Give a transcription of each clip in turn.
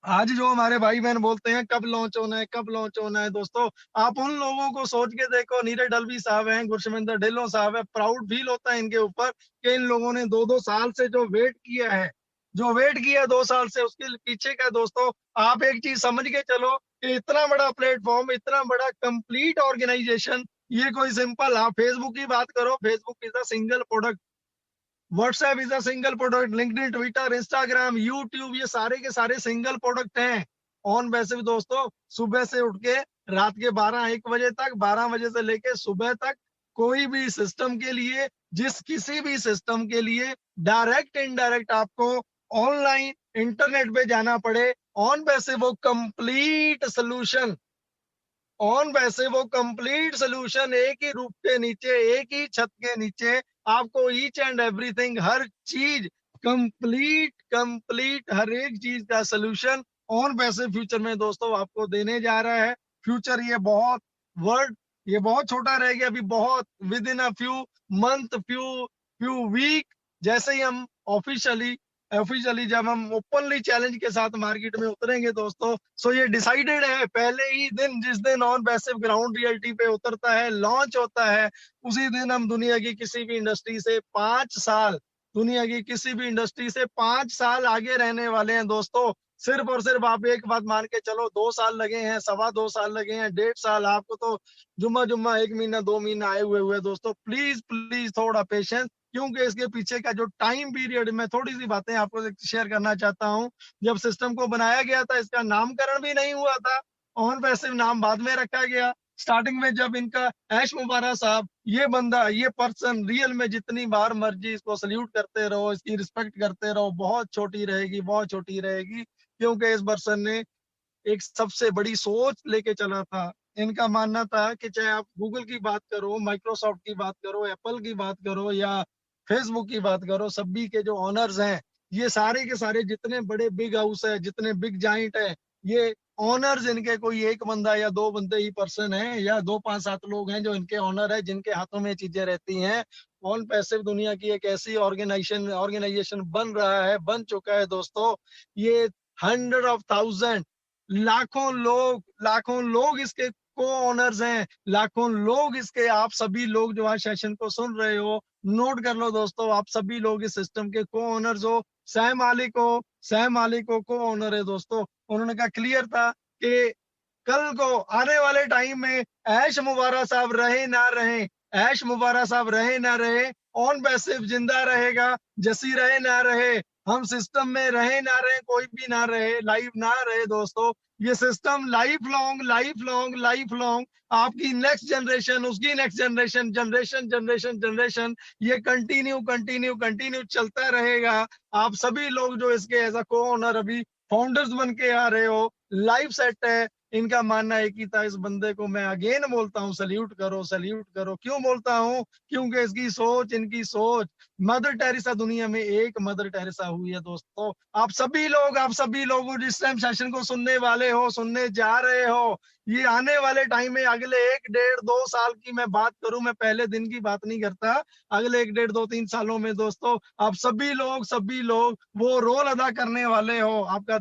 आज जो हमारे भाई बहन बोलते हैं कब लॉन्च होना है, कब लॉन्च होना है, दोस्तों आप उन लोगों को सोच के देखो। नीरज डलवी साहब हैं, गुरशविंदर ढिल्लों साहब है, प्राउड फील होता है इनके ऊपर कि इन लोगों ने 2-2 साल से जो वेट किया है, जो वेट किया 2 साल से, उसके पीछे का दोस्तों आप एक चीज समझ के चलो कि इतना बड़ा प्लेटफॉर्म, इतना बड़ा कंप्लीट ऑर्गेनाइजेशन, ये कोई सिंपल, आप फेसबुक की बात करो, Facebook is a single product, WhatsApp is a single product, LinkedIn, Twitter, Instagram, YouTube, ये सारे के सारे सिंगल प्रोडक्ट हैं। ऑन बेसिस दोस्तों, सुबह से उठ के रात के 12-1 बजे तक, 12 बजे से लेके सुबह तक, कोई भी सिस्टम के लिए, जिस किसी भी सिस्टम के लिए डायरेक्ट इनडायरेक्ट आपको ऑनलाइन इंटरनेट पे जाना पड़े, ऑन बेसिस वो कंप्लीट सोल्यूशन, ऑन वैसे वो कंप्लीट सोल्यूशन एक ही रूफ के नीचे, एक ही छत के नीचे आपको ईच एंड एवरीथिंग, हर चीज कंप्लीट कंप्लीट, हर एक चीज का सोल्यूशन ऑन वैसे फ्यूचर में दोस्तों आपको देने जा रहा है। फ्यूचर ये बहुत वर्ड, ये बहुत छोटा रह गया अभी, बहुत within a few month, few few week, जैसे ही हम ऑफिशियली ऑफिशियली जब हम ओपनली चैलेंज के साथ मार्केट में उतरेंगे दोस्तों, सो ये डिसाइडेड है पहले ही दिन, जिस दिन ऑन पैसिव ग्राउंड रियलिटी पे उतरता है, लॉन्च होता है, उसी दिन हम दुनिया की किसी भी इंडस्ट्री से 5 साल, दुनिया की किसी भी इंडस्ट्री से 5 साल आगे रहने वाले हैं दोस्तों। सिर्फ और सिर्फ आप एक बात मान के चलो, 2 साल लगे हैं, 2.25 साल लगे हैं, 1.5 साल, आपको तो जुम्मा जुम्मा 1 महीना 2 महीना आए हुए हुए दोस्तों। प्लीज प्लीज थोड़ा पेशेंस, क्योंकि इसके पीछे का जो टाइम पीरियड, मैं थोड़ी सी बातें आपको शेयर करना चाहता हूँ। जब सिस्टम को बनाया गया था, इसका नामकरण भी नहीं हुआ था, ऑन पैसिव नाम बाद में रखा गया। स्टार्टिंग में जब इनका ऐश मुबारक साहब, ये बंदा, ये पर्सन, रियल में जितनी बार मर्जी इसको सल्यूट करते रहो, इसकी रिस्पेक्ट करते रहो, बहुत छोटी रहेगी, बहुत छोटी रहेगी, क्योंकि इस पर्सन ने एक सबसे बड़ी सोच लेके चला था। इनका मानना था कि चाहे आप गूगल की बात करो, माइक्रोसॉफ्ट की बात करो, एप्पल की बात करो या फेसबुक की बात करो, सभी के जो ओनर्स हैं, ये सारे के सारे जितने बड़े बिग हाउस है, जितने बिग जाइंट है, ये ओनर्स इनके कोई एक बंदा या दो बंदे ही पर्सन है, या 2 5 7 लोग हैं जो इनके ओनर है, जिनके हाथों में चीजें रहती हैं। ऑन पैसिव दुनिया की एक ऐसी ऑर्गेनाइजेशन ऑर्गेनाइजेशन बन रहा है, बन चुका है दोस्तों। ये 100 of 1000, लाखों लोग इसके को ओनर्स हैं, लाखों लोग इसके, आप सभी लोग जो आज सेशन को सुन रहे हो, नोट कर लो दोस्तों, आप सभी लोग इस सिस्टम के को ओनर्स हो। सह मालिक हो, को ओनर है दोस्तों। उन्होंने कहा, क्लियर था कि कल को आने वाले टाइम में ऐश मुबारक साहब रहे ना रहे, ऐश मुबारक साहब रहे ना रहे, ऑन पैसिव जिंदा रहेगा, जसी रहे ना रहे, हम सिस्टम में रहे ना रहे, कोई भी ना रहे, लाइव ना रहे दोस्तों, ये system life long, life long, life long, आपकी नेक्स्ट जनरेशन, उसकी next generation, generation generation generation, ये कंटिन्यू कंटिन्यू कंटिन्यू चलता रहेगा। आप सभी लोग जो इसके एज अ को ओनर अभी फाउंडर्स बन के आ रहे हो, लाइफ सेट है। इनका मानना एक ही था, इस बंदे को मैं अगेन बोलता हूँ, सल्यूट करो, सल्यूट करो। क्यों बोलता हूँ? क्योंकि इसकी सोच, इनकी सोच, मदर टेरेसा दुनिया में एक मदर टेरेसा हुई है दोस्तों। आप सभी लोग जिस टाइम सेशन को सुनने वाले हो, सुनने जा रहे हो, ये आने वाले टाइम में अगले 1 1.5 2 साल की मैं बात करूं, मैं पहले दिन की बात नहीं करता, अगले 1 1.5 2 3 सालों में दोस्तों, आप सभी लोग वो रोल अदा करने वाले हो। आपका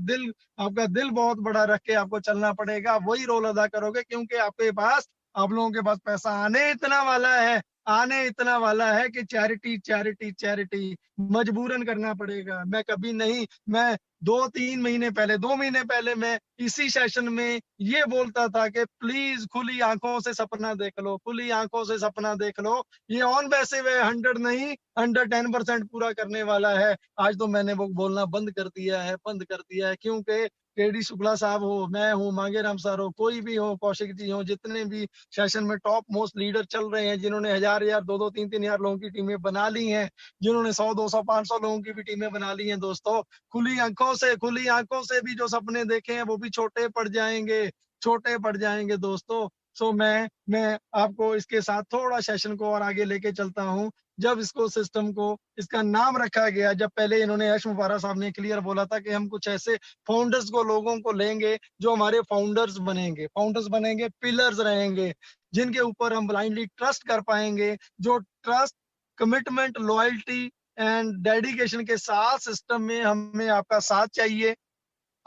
दिल बहुत बड़ा रख के आपको चलना पड़ेगा, वही रोल अदा करोगे, क्योंकि आपके पास, आप लोगों के पास पैसा आने इतना वाला है, आने इतना वाला है कि चैरिटी चैरिटी चैरिटी मजबूरन करना पड़ेगा। मैं कभी नहीं, मैं 2 3 महीने पहले, 2 महीने पहले मैं इसी सेशन में ये बोलता था कि प्लीज खुली आंखों से सपना देख लो, खुली आंखों से सपना देख लो, ये ऑन वैसे वे 100 नहीं, 110% पूरा करने वाला है। आज तो मैंने वो बोलना बंद कर दिया है, बंद कर दिया है, क्योंकि केडी शुक्ला साहब हो, मैं हूँ, मांगेराम सर हो, कोई भी हो, कौशिक जी हो, जितने भी सेशन में टॉप मोस्ट लीडर चल रहे हैं, जिन्होंने 1000 1000 2 2 3 3 हजार लोगों की टीमें बना ली हैं, जिन्होंने 100 200 500 लोगों की भी टीमें बना ली हैं दोस्तों, खुली आंखों से भी जो सपने देखे हैं वो भी छोटे पड़ जाएंगे, छोटे पड़ जाएंगे दोस्तों। सो मैं आपको इसके साथ थोड़ा सेशन को और आगे लेके चलता हूँ। जब इसको सिस्टम को इसका नाम रखा गया, जब पहले इन्होंने यश मुबारक साहब ने क्लियर बोला था कि हम कुछ ऐसे फाउंडर्स को, लोगों को लेंगे जो हमारे फाउंडर्स बनेंगे, पिलर्स रहेंगे, जिनके ऊपर हम ब्लाइंडली ट्रस्ट कर पाएंगे, जो trust, commitment, loyalty and dedication के साथ सिस्टम में हमें आपका साथ चाहिए,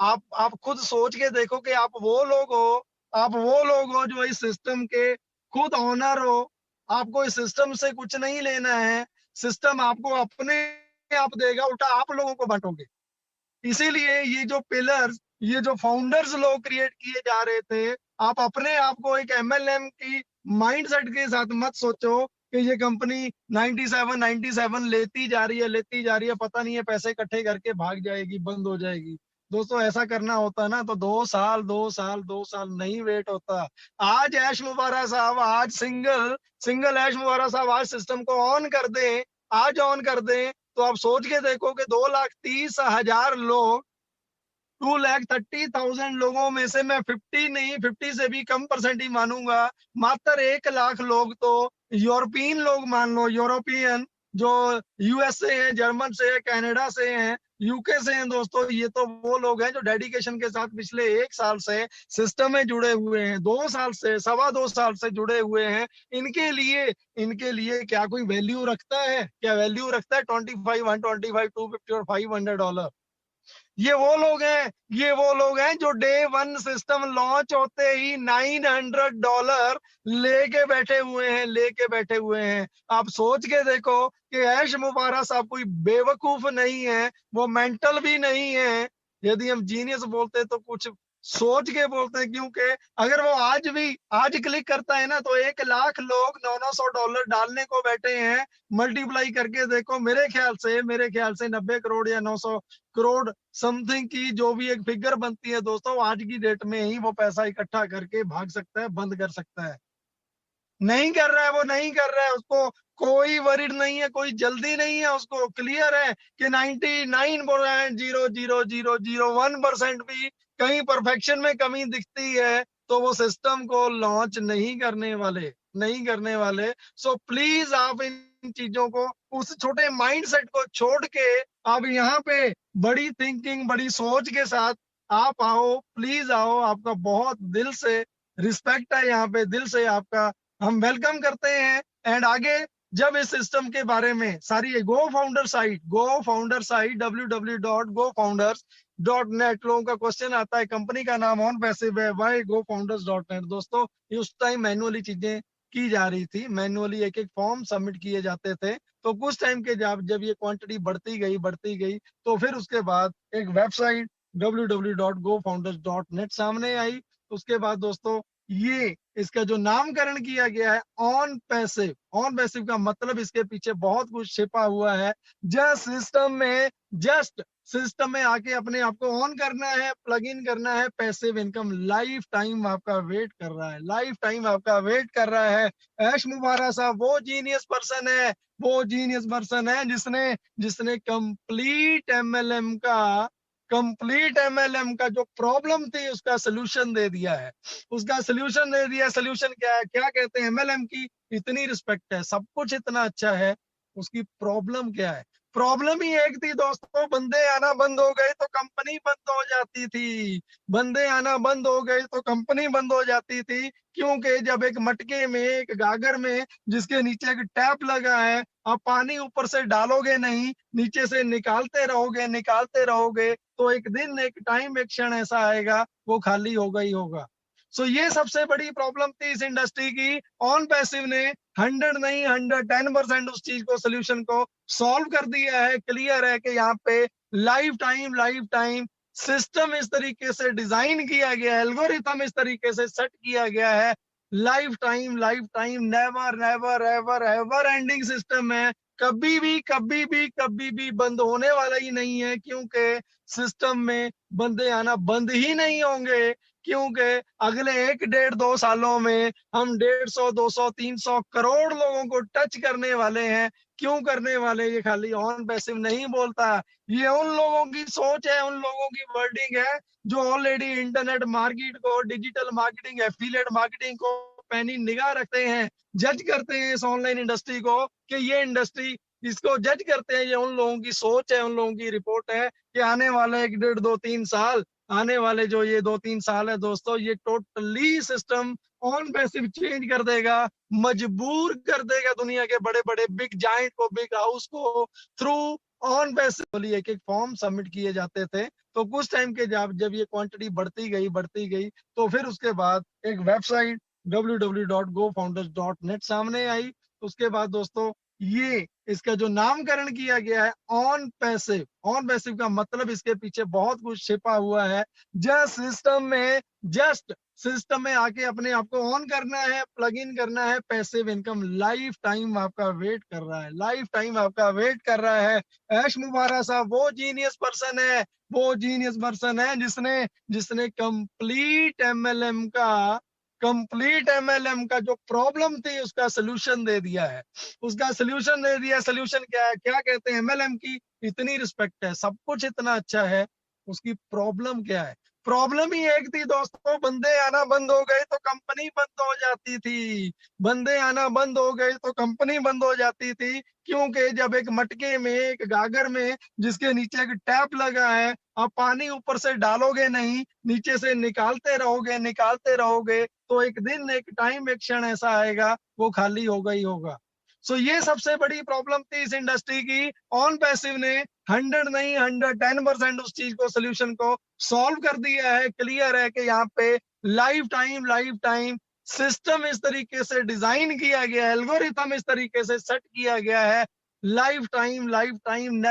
आप खुद सोच के देखो कि आप वो लोग हो जो इस सिस्टम के खुद ऑनर हो। आपको इस सिस्टम से कुछ नहीं लेना है, सिस्टम आपको अपने आप देगा, उल्टा आप लोगों को बांटोगे। इसीलिए ये जो पिलर्स, ये जो फाउंडर्स लोग क्रिएट किए जा रहे थे, आप अपने आप को एक एमएलएम की माइंडसेट के साथ मत सोचो कि ये कंपनी 97 लेती जा रही है, पता नहीं है पैसे इकट्ठे करके भाग जाएगी, बंद हो जाएगी। दोस्तों ऐसा करना होता ना तो 2 साल नहीं वेट होता। आज ऐश मुबारक साहब, आज सिंगल ऐश मुबारक साहब आज सिस्टम को ऑन कर दें, आज ऑन कर दें, तो आप सोच के देखो कि 2,30,000 लोग, 2,30,000 लोगों में से मैं 50 नहीं, 50 से भी कम परसेंट ही मानूंगा, मात्र 1 लाख लोग तो यूरोपियन लोग मान लो, यूरोपियन जो यूएस से है, जर्मन से है, कनाडा से हैं, यूके से हैं। दोस्तों ये तो वो लोग हैं जो डेडिकेशन के साथ पिछले 1 साल से सिस्टम में जुड़े हुए हैं, 2 साल से, 2.25 साल से जुड़े हुए हैं। इनके लिए क्या कोई वैल्यू रखता है? क्या वैल्यू रखता है 25, 125, 250 और $500? ये वो लोग हैं जो डे वन सिस्टम लॉन्च होते ही $900 लेके बैठे हुए हैं। आप सोच के देखो कि ऐश मुबारक साहब कोई बेवकूफ नहीं है, वो मेंटल भी नहीं है। यदि हम जीनियस बोलते तो कुछ सोच के बोलते हैं, क्योंकि अगर वो आज क्लिक करता है ना तो 1 लाख लोग $900 डालने को बैठे हैं। मल्टीप्लाई करके देखो, मेरे ख्याल से 90 करोड़ या 900 करोड़ समथिंग की जो भी एक फिगर बनती है दोस्तों, आज की डेट में ही वो पैसा इकट्ठा करके भाग सकता है, बंद कर सकता है। नहीं कर रहा है, वो नहीं कर रहा है, उसको कोई वरीड नहीं है, कोई जल्दी नहीं है, उसको क्लियर है कि 99.00001% भी कहीं परफेक्शन में कमी दिखती है तो वो सिस्टम को लॉन्च नहीं करने वाले। सो प्लीज आप इन चीजों को, उस छोटे माइंडसेट को छोड़ के आप यहाँ पे बड़ी थिंकिंग, बड़ी सोच के साथ आप आओ, प्लीज आओ। आपका बहुत दिल से रिस्पेक्ट है, यहाँ पे दिल से आपका हम वेलकम करते हैं। एंड आगे जब इस सिस्टम के बारे में सारी गो फाउंडर साइट www.gofounders.net, लोगों का क्वेश्चन आता है, कंपनी का नाम ऑन पैसिव है, वाई gofounders.net? दोस्तों ये उस टाइम मैनुअली चीजें की जा रही थी, मैनुअली एक एक फॉर्म सबमिट किए जाते थे। तो कुछ टाइम के जब ये क्वांटिटी बढ़ती गई तो फिर उसके बाद एक वेबसाइट www.gofounders.net सामने आई। उसके बाद दोस्तों ये इसका जो नामकरण किया गया है ऑन पैसिव का मतलब इसके पीछे बहुत कुछ छिपा हुआ है। जस्ट सिस्टम में आके अपने आप को ऑन करना है, प्लग इन करना है, पैसिव इनकम लाइफ टाइम आपका वेट कर रहा है। ऐश मुबारक साहब वो जीनियस पर्सन है जिसने कंप्लीट एमएलएम का जो प्रॉब्लम थी उसका सोल्यूशन दे दिया है। सोल्यूशन क्या है? क्या कहते हैं? एमएलएम की इतनी रिस्पेक्ट है, सब कुछ इतना अच्छा है, उसकी प्रॉब्लम क्या है? प्रॉब्लम ही एक थी दोस्तों, बंदे आना बंद हो गए तो कंपनी बंद हो जाती थी। क्योंकि जब एक मटके में, एक गागर में जिसके नीचे एक टैप लगा है, आप पानी ऊपर से डालोगे नहीं, नीचे से निकालते रहोगे तो एक दिन, एक टाइम, एक क्षण ऐसा आएगा वो खाली होगा ही होगा। सो ये सबसे बड़ी प्रॉब्लम थी इस इंडस्ट्री की। ऑन पैसिव ने 100 नहीं 110% उस चीज को, सोल्यूशन को सॉल्व कर दिया है। क्लियर है कि यहाँ पे लाइफ टाइम सिस्टम इस तरीके से डिजाइन किया गया है, एल्गोरिथम इस तरीके से सेट किया गया है, life time never ending system है। कभी भी बंद होने वाला ही नहीं है, क्योंकि सिस्टम में बंदे आना बंद ही नहीं होंगे। क्योंकि अगले 1, 1.5, 2 सालों में हम 150, 200, 300 करोड़ लोगों को टच करने वाले हैं। क्यों करने वाले? ये खाली ऑन पैसिव नहीं बोलता, ये उन लोगों की सोच है, उन लोगों की वर्डिंग है जो ऑलरेडी इंटरनेट मार्केट को, डिजिटल मार्केटिंग, एफिलिएट मार्केटिंग को पैनी निगाह रखते हैं, जज करते हैं इस ऑनलाइन इंडस्ट्री को कि ये इंडस्ट्री, इसको जज करते हैं। ये उन लोगों की सोच है, उन लोगों की रिपोर्ट है कि आने वाले 1, 1.5, 2, 3 साल, आने वाले जो ये 2-3 साल है दोस्तों, ये totally system on passive change कर देगा, मजबूर कर देगा दुनिया के बड़े बड़े बिग जाइंट को, बिग हाउस को, थ्रू ऑन पैसिव एक एक फॉर्म सबमिट किए जाते थे। तो कुछ टाइम के जब ये क्वांटिटी बढ़ती गई तो फिर उसके बाद एक वेबसाइट www.gofounders.net सामने आई। उसके बाद दोस्तों ये इसका जो नामकरण किया गया है ऑन पैसिव। ऑन पैसिव का मतलब इसके पीछे बहुत कुछ छिपा हुआ है। जस्ट सिस्टम में आके अपने आप को ऑन करना है, प्लग इन करना है, पैसिव इनकम लाइफ टाइम आपका वेट कर रहा है, लाइफ टाइम आपका वेट कर रहा है। ऐश मुबारक साहब वो जीनियस पर्सन है, वो जीनियस पर्सन है जिसने जिसने कंप्लीट एमएलएम का जो प्रॉब्लम थी उसका सोल्यूशन दे दिया है। उसका सोल्यूशन दे दिया। सोल्यूशन क्या है, क्या कहते हैं, एमएलएम की इतनी रिस्पेक्ट है, सब कुछ इतना अच्छा है, उसकी प्रॉब्लम क्या है? प्रॉब्लम ही एक थी दोस्तों, बंदे आना बंद हो गए तो कंपनी बंद हो जाती थी। बंदे आना बंद हो गए तो कंपनी बंद हो जाती थी, क्योंकि जब एक मटके में, एक गागर में जिसके नीचे एक टैप लगा है, आप पानी ऊपर से डालोगे नहीं, नीचे से निकालते रहोगे तो एक दिन, एक टाइम, एक क्षण ऐसा आएगा वो खाली होगा ही होगा। सो ये सबसे बड़ी प्रॉब्लम थी इस इंडस्ट्री की। ऑन पैसिव ने 100 नहीं 110% उस चीज को, सोल्यूशन को सॉल्व कर दिया है। क्लियर है कि यहाँ पे लाइफ टाइम सिस्टम इस तरीके से डिजाइन किया गया है, एल्गोरिथम इस तरीके से सेट किया गया है, लाइफ टाइम